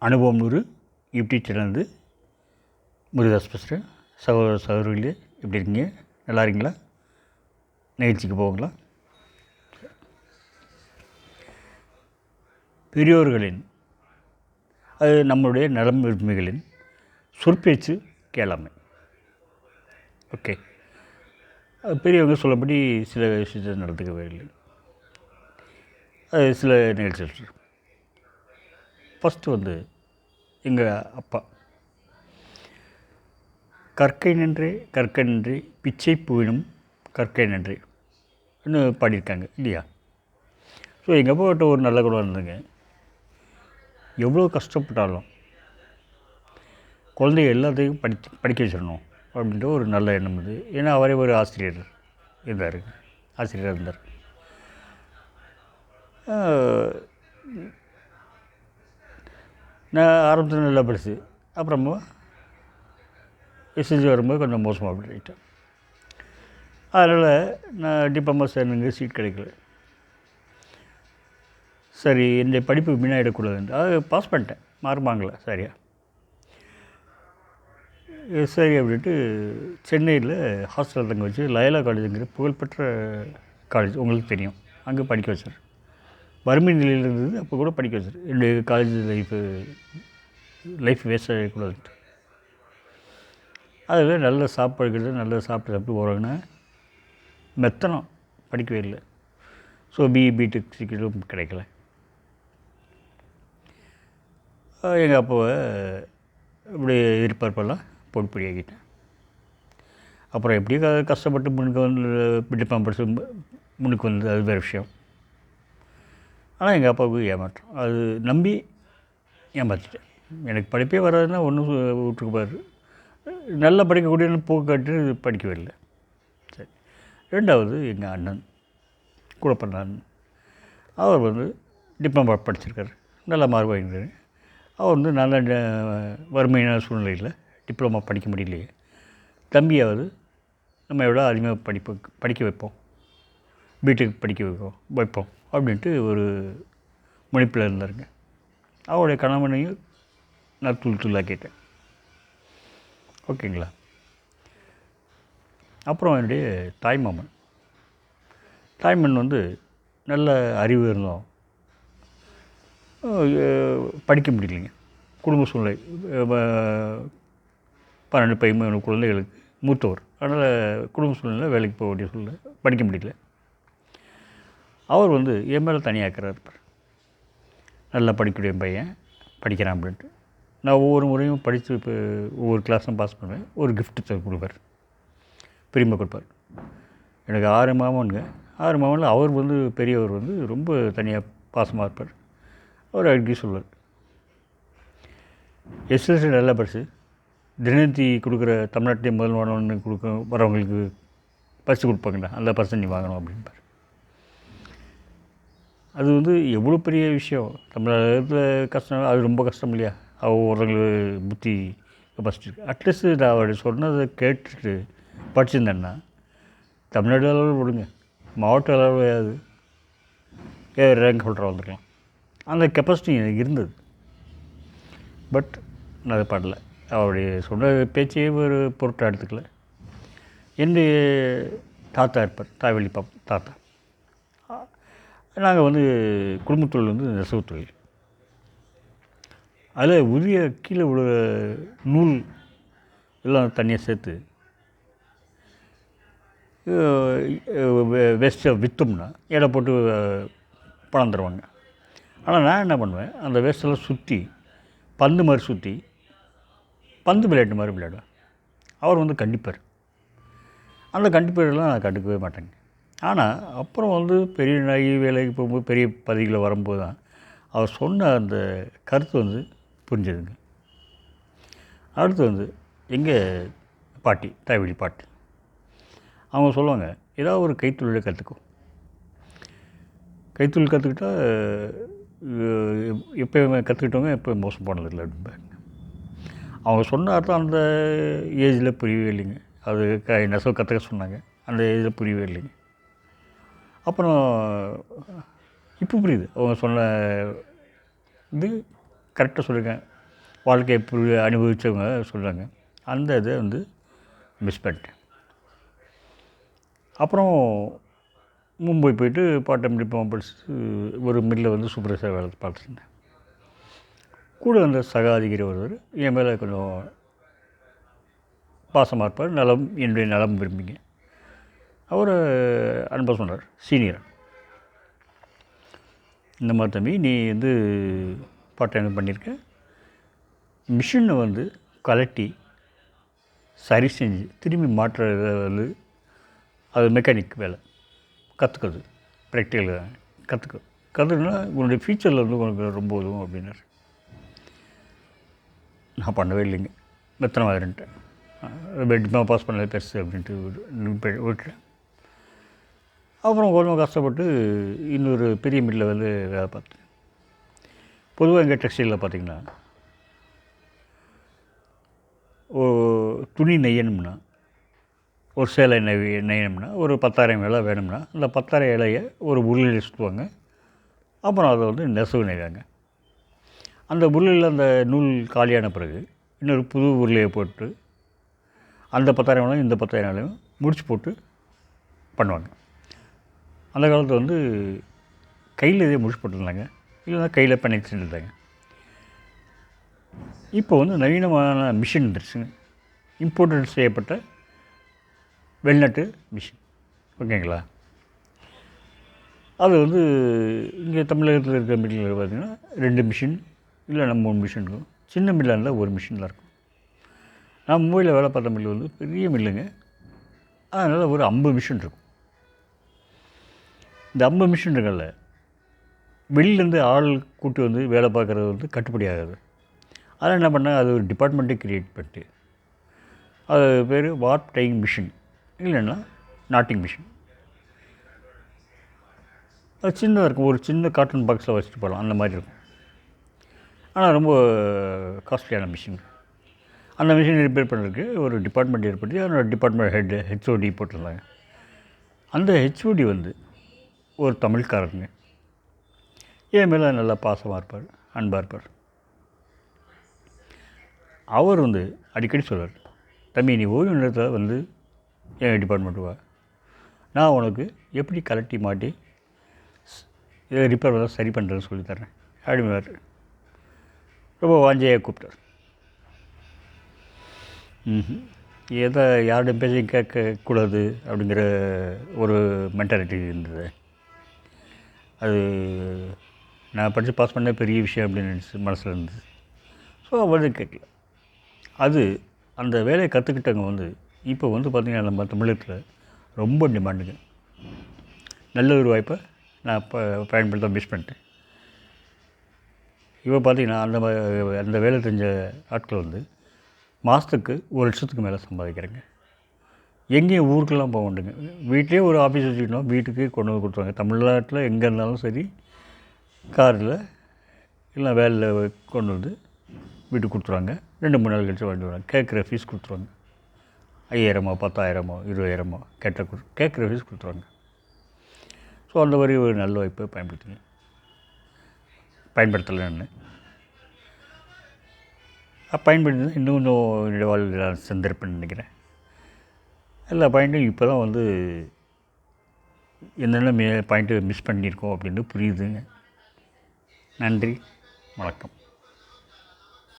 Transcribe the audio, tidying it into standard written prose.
அனுபவம் நூறு யூடியூப் சேனல்ந்து முருகதாஸ் பேசுகிறேன். சகோதர சகோதரிகளே, எப்படி இருக்கீங்க? நல்லா இருக்கீங்களா? நிகழ்ச்சிக்கு போங்களா? பெரியோர்களின் அது நம்மளுடைய நலம் விரும்பிகளின் சொற்பேச்சு கேளாமை. ஓகே, பெரியவங்க சொல்லபடி சில விஷயத்தை நடந்துக்கவே இல்லை. அது சில நிகழ்ச்சிகள். ஃபஸ்ட்டு எங்கள் அப்பா கற்கை நின்றே பிச்சை பூவினும் கற்கை நன்றே இன்னும் பாடியிருக்காங்க இல்லையா? ஸோ எங்கள் அப்பாட்ட ஒரு நல்ல குணம் இருந்ததுங்க. எவ்வளோ கஷ்டப்பட்டாலும் குழந்தைங்க எல்லாத்தையும் படிக்க வச்சிடணும் அப்படின்ற ஒரு நல்ல எண்ணம் இது. ஏன்னா அவரே ஒரு ஆசிரியராக இருந்தார். நான் ஆரம்பத்தில் நல்லா படிச்சு, அப்புறமா எஸ்எல்சி வரும்போது கொஞ்சம் மோசமாக போயிட்டேன். அதனால் நான் டிப்ளமோ சேர்ந்துங்க சீட் கிடைக்கல. சரி, என்னுடைய படிப்பு வீணாகிடக்கூடாதுன்னு அது பாஸ் பண்ணிட்டேன், மார்க் வாங்கலை சரியா. சரி அப்படின்ட்டு சென்னையில் ஹாஸ்டலில் தங்க வச்சு லயோலா காலேஜுங்கிற புகழ்பெற்ற காலேஜ், உங்களுக்கு தெரியும், அங்கே படிக்க வச்சார். வறுமை நிலையில் இருந்தது, அப்போ கூட படிக்க வச்சார். என்னுடைய காலேஜ் லைஃப் வேஸ்ட் ஆகக்கூடாதுன்ட்டு. அதில் நல்ல சாப்பாடு நல்ல சாப்பிட்டு போகிறாங்கன்னா மெத்தனம் படிக்கவே இல்லை. ஸோ பிடெக் சீக்கிரம் கிடைக்கல. எங்கள் அப்பாவை இப்படி எதிர்பார்ப்பெல்லாம் பொடிப்பொடி ஆகிட்டேன். அப்புறம் எப்படியும் கஷ்டப்பட்டு முன்னுக்கு டிப்ளமோ படிச்சு முன்னுக்கு வந்தது, அது வேறு விஷயம். ஆனால் எங்கள் அப்பாவுக்கு ஏமாற்றம், அது நம்பி ஏமாற்றிட்டேன். எனக்கு படிப்பே வராதுன்னா ஒன்றும் விட்டுருப்பார். நல்லா படிக்கக்கூடிய போக்கு காட்டு படிக்கவே இல்லை. சரி, ரெண்டாவது எங்கள் அண்ணன் கூட பிறந்த அண்ணன், அவர் டிப்ளமோ படிச்சிருக்கார், நல்ல மார்க் வாங்கியிருக்காரு. அவர் நல்ல வறுமையான சூழ்நிலையில் டிப்ளமோ படிக்க முடியலையே, தம்பியாவது நம்ம எவ்வளோ அதிகமாக படிக்க வைப்போம், பிடெக் படிக்க வைப்போம் அப்படின்ட்டு ஒரு முனைப்பில் இருந்தாருங்க. அவருடைய கணவனையும் நான் துள்ளாக்கிட்டேன். ஓகேங்களா? அப்புறம் என்னுடைய தாய்மாமன் நல்ல அறிவு இருந்தோம், படிக்க முடியலைங்க. குடும்ப சூழ்நிலை, 12 குழந்தைகளுக்கு மூத்தவர், அதனால் குடும்ப சூழ்நிலை வேலைக்கு போக வேண்டிய சூழ்நிலை, படிக்க முடியல. அவர் என் மேலே தனியாக்கிறார் இருப்பார். நல்லா படிக்கக்கூடிய பையன் படிக்கிறான் அப்படின்ட்டு. நான் ஒவ்வொரு முறையும் படித்து இப்போ ஒவ்வொரு கிளாஸும் பாஸ் பண்ணுவேன், ஒரு கிஃப்ட்டு கொடுப்பார், பெரியம்மா கொடுப்பார். எனக்கு 6 மாமனுங்க. 6 மாமனில் அவர் பெரியவர் ரொம்ப தனியாக பாசமாக இருப்பார். அவர் அடிக்கடி சொல்வார், எஸ்எல்சி நல்லா படித்து தினத்தி கொடுக்குற தமிழ்நாட்டிலே முதல் மாணவன் வரவங்களுக்கு பரிசு கொடுப்பாங்கடா, அந்த பரிசு நீ வாங்கணும் அப்படின்பார். அது எவ்வளோ பெரிய விஷயம். தமிழகத்தில் கஷ்டம், அது ரொம்ப கஷ்டம் இல்லையா? ஒருத்தங்களுக்கு புத்தி கெப்பாசிட்டி இருக்குது. அட்லீஸ்ட் நான் அவர் சொன்னதை கேட்டுட்டு படிச்சிருந்தேன்னா தமிழ்நாடு அளவில் விடுங்க, மாவட்ட அளவில் ரேங்க் ஹோல்டராக வந்துருக்கலாம். அந்த கெப்பாசிட்டி எனக்கு இருந்தது. பட் நான் அதை பண்ணலை. அவருடைய சொன்ன பேச்சையே ஒரு பொருட்டாக எடுத்துக்கல. என்னுடைய தாத்தா இருப்பார், தாய்வழி தாத்தா. நாங்கள் குடும்பத்தொழில் நெசவு தொழில். அதில் உரிய கீழே உள்ள நூல் எல்லாம் தனியாக சேர்த்து வேஸ்ட்டை விற்றோம்னா எடை போட்டு பணம் தருவாங்க. ஆனால் நான் என்ன பண்ணுவேன், அந்த வேஸ்ட்டெல்லாம் சுற்றி பந்து மாதிரி சுற்றி பந்து விளையாட்டு மாதிரி விளையாடுவேன். அவர் கண்டிப்பார். அந்த கண்டிப்பெல்லாம் நான் கண்டுக்கவே மாட்டேங்க. ஆனால் அப்புறம் பெரிய நாயகி வேலைக்கு போகும்போது, பெரிய பதவிகளை வரும்போது தான் அவர் சொன்ன அந்த கருத்து புரிஞ்சதுங்க. அடுத்து எங்கள் பாட்டி, தாய்வழி பாட்டி, அவங்க சொல்லுவாங்க, ஏதாவது ஒரு கைத்தொழிலை கற்றுக்கோ, கைத்தொழில் கற்றுக்கிட்டா எப்போயுமே கற்றுக்கிட்டவங்க எப்போயும் மோசம் போனதில்லை அப்படின்பாங்க. அவங்க சொன்ன அர்த்தம் அந்த ஏஜில் புரியவே இல்லைங்க. அது நெசவு கற்றுக்க சொன்னாங்க, அந்த ஏஜில் புரியவே இல்லைங்க. அப்புறம் இப்போ புரியுது அவங்க சொன்ன கரெக்டாக சொல்லியிருக்கேன். வாழ்க்கையை அனுபவித்தவங்க சொல்கிறாங்க. அந்த இதை வந்து மிஸ் பண்ணிட்டேன். அப்புறம் மும்பை போயிட்டு பாட்டம் டிப்ளமோ படிச்சுட்டு ஒரு மில்லில் வந்து சூப்பர்வைசர் வேலை பார்த்துருந்தேன். கூட வந்த சக அதிகாரி ஒருவர் என் மேலே கொஞ்சம் பாசமாக இருப்பார், என்னுடைய நலம் விரும்பிங்க. அவர் அன்பாக சொன்னார், சீனியர், இந்த மாதிரி தம்பி நீ வந்து பார்ட் டைம் பண்ணியிருக்க, மிஷினை வந்து கலட்டி சரி செஞ்சு திரும்பி மாற்றுறத வந்து அது மெக்கானிக் வேலை கற்றுக்கிறது, ப்ராக்டிக்கல் கற்றுக்குனா உன்னுடைய ஃபியூச்சரில் வந்து உனக்கு ரொம்ப உதவும் அப்படின்னாரு. நான் பண்ணவே இல்லைங்க, மெத்தனமாதிரின்ட்டேன். டிப்ளமோ பாஸ் பண்ணது பெருசு அப்படின்ட்டு விட்டுறேன். அப்புறம் கொஞ்சம் கஷ்டப்பட்டு இன்னொரு பெரிய மில்லில் வந்து வேலை பார்த்தேன். பொதுவாக எங்கள் டெக்ஸ்டைலில் பார்த்திங்கன்னா துணி நெய்யணும்னா, ஒரு சேலை நெய்யணும்னா ஒரு 10,000 இலை வேணும்னா அந்த 10,000 இலையை ஒரு உருளையில் சுற்றுவாங்க. அப்புறம் அதை வந்து நெசவு நெய்வாங்க. அந்த உருளையில் அந்த நூல் காலியான பிறகு இன்னொரு புது உருளையை போட்டு அந்த 10,000 இலையும் இந்த 10,000 இலையும் முடிச்சு போட்டு பண்ணுவாங்க. அந்த காலத்தில் வந்து கையில் இதே முடிச்சு போட்டுருந்தாங்க, இல்லைன்னா கையில் பண்ணி செஞ்சுருந்தாங்க. இப்போ வந்து நவீனமான மிஷின் வந்துருச்சுங்க, இம்போர்ட்டட் செய்யப்பட்ட வெளிநாட்டு மிஷின், ஓகேங்களா. அது வந்து இங்கே தமிழகத்தில் இருக்கிற மில்லில் பார்த்திங்கன்னா 2 மிஷின் இல்லைன்னா 3 மிஷின் இருக்கும். சின்ன மில்லாக இருந்தால் ஒரு மிஷின் தான் இருக்கும். நான் மும்பையில் வேலை பார்த்த மில்லு வந்து பெரிய மில்லுங்க, அதனால் ஒரு 50 மிஷின் இருக்கும். இந்த 50 மிஷின் இருக்குல்ல, வெளியிலேருந்து ஆள் கூட்டி வந்து வேலை பார்க்குறது வந்து கட்டுப்படி ஆகாது. அதனால் என்ன பண்ணால் அது ஒரு டிபார்ட்மெண்ட்டே க்ரியேட் பண்ணிட்டு அது பேர் வார்ப் டையிங் மிஷின் இல்லைன்னா நாட்டிங் மிஷின். அது சின்னதாக இருக்கும், ஒரு சின்ன காட்டன் பாக்ஸில் வச்சுட்டு போகலாம், அந்த மாதிரி இருக்கும். ஆனால் ரொம்ப காஸ்ட்லியான மிஷின். அந்த மிஷின் ரிப்பேர் பண்ணுறதுக்கு ஒரு டிபார்ட்மெண்ட் ஏற்படுத்தி அதனோட டிபார்ட்மெண்ட் ஹெச்ஓடி போட்டிருந்தாங்க. அந்த ஹெச்ஓடி வந்து ஒரு தமிழ்காரருங்க. என் மேலே நல்லா பாசமாக இருப்பார், அன்பாக இருப்பார். அவர் வந்து அடிக்கடி சொல்வார், தம்பி நீ ஓய்வு நேரத்தில் வந்து என் டிபார்ட்மெண்ட்டு வா, நான் உனக்கு எப்படி கலட்டி மாட்டி இதை ரிப்பேர் தான் சரி பண்ணுறதுன்னு சொல்லித்தரேன் அப்படின்னாரு. ரொம்ப வாஞ்சையாக கூப்பிட்டார். எதை யாருடைய பேச்சையும் கேட்கக்கூடாது அப்படிங்கிற ஒரு மென்டாலிட்டி இருந்தது. அது நான் படித்து பாஸ் பண்ண பெரிய விஷயம் அப்படின்னு நினச்சி மனசில் இருந்தது. ஸோ வந்து கேட்கல. அது அந்த வேலையை கற்றுக்கிட்டவங்க வந்து இப்போ வந்து பார்த்திங்கன்னா நம்ம தமிழகத்தில் ரொம்ப டிமாண்டுங்க. நல்ல ஒரு வாய்ப்பை நான் இப்போ பயன்படுத்த மிஸ் பண்ணிட்டேன். இப்போ பார்த்திங்கன்னா அந்த வேலை செஞ்ச ஆட்கள் வந்து மாதத்துக்கு 1,00,000 மேலே சம்பாதிக்கிறேங்க. எங்கேயும் ஊருக்கெல்லாம் போக மாட்டேங்க, வீட்டிலே ஒரு ஆஃபீஸ் வச்சுக்கிட்டோம், வீட்டுக்கு கொண்டு வந்து கொடுத்துருவாங்க. தமிழ்நாட்டில் எங்கே இருந்தாலும் சரி காரில் இல்லை வேலையில் கொண்டு வந்து வீட்டுக்கு கொடுத்துருவாங்க. 2-3 நாள் கழிச்சு வாங்கிட்டு வருவாங்க. கேட்குற ஃபீஸ் கொடுத்துருவாங்க. 5,000 10,000 20,000 கேட்குற ஃபீஸ் கொடுத்துருவாங்க. ஸோ அந்த மாதிரி ஒரு நல்ல வாய்ப்பை பயன்படுத்தலைன்னு பயன்படுத்தி இன்னும் என்னுடைய வாழ்க்கையில் நான் செஞ்சிருப்பேன்னு நினைக்கிறேன். எல்லா பாயிண்ட்டும் இப்போ தான் வந்து என்னென்ன பாயிண்ட்டு மிஸ் பண்ணியிருக்கோம் அப்படின்னு புரியுதுங்க. நன்றி, வணக்கம்.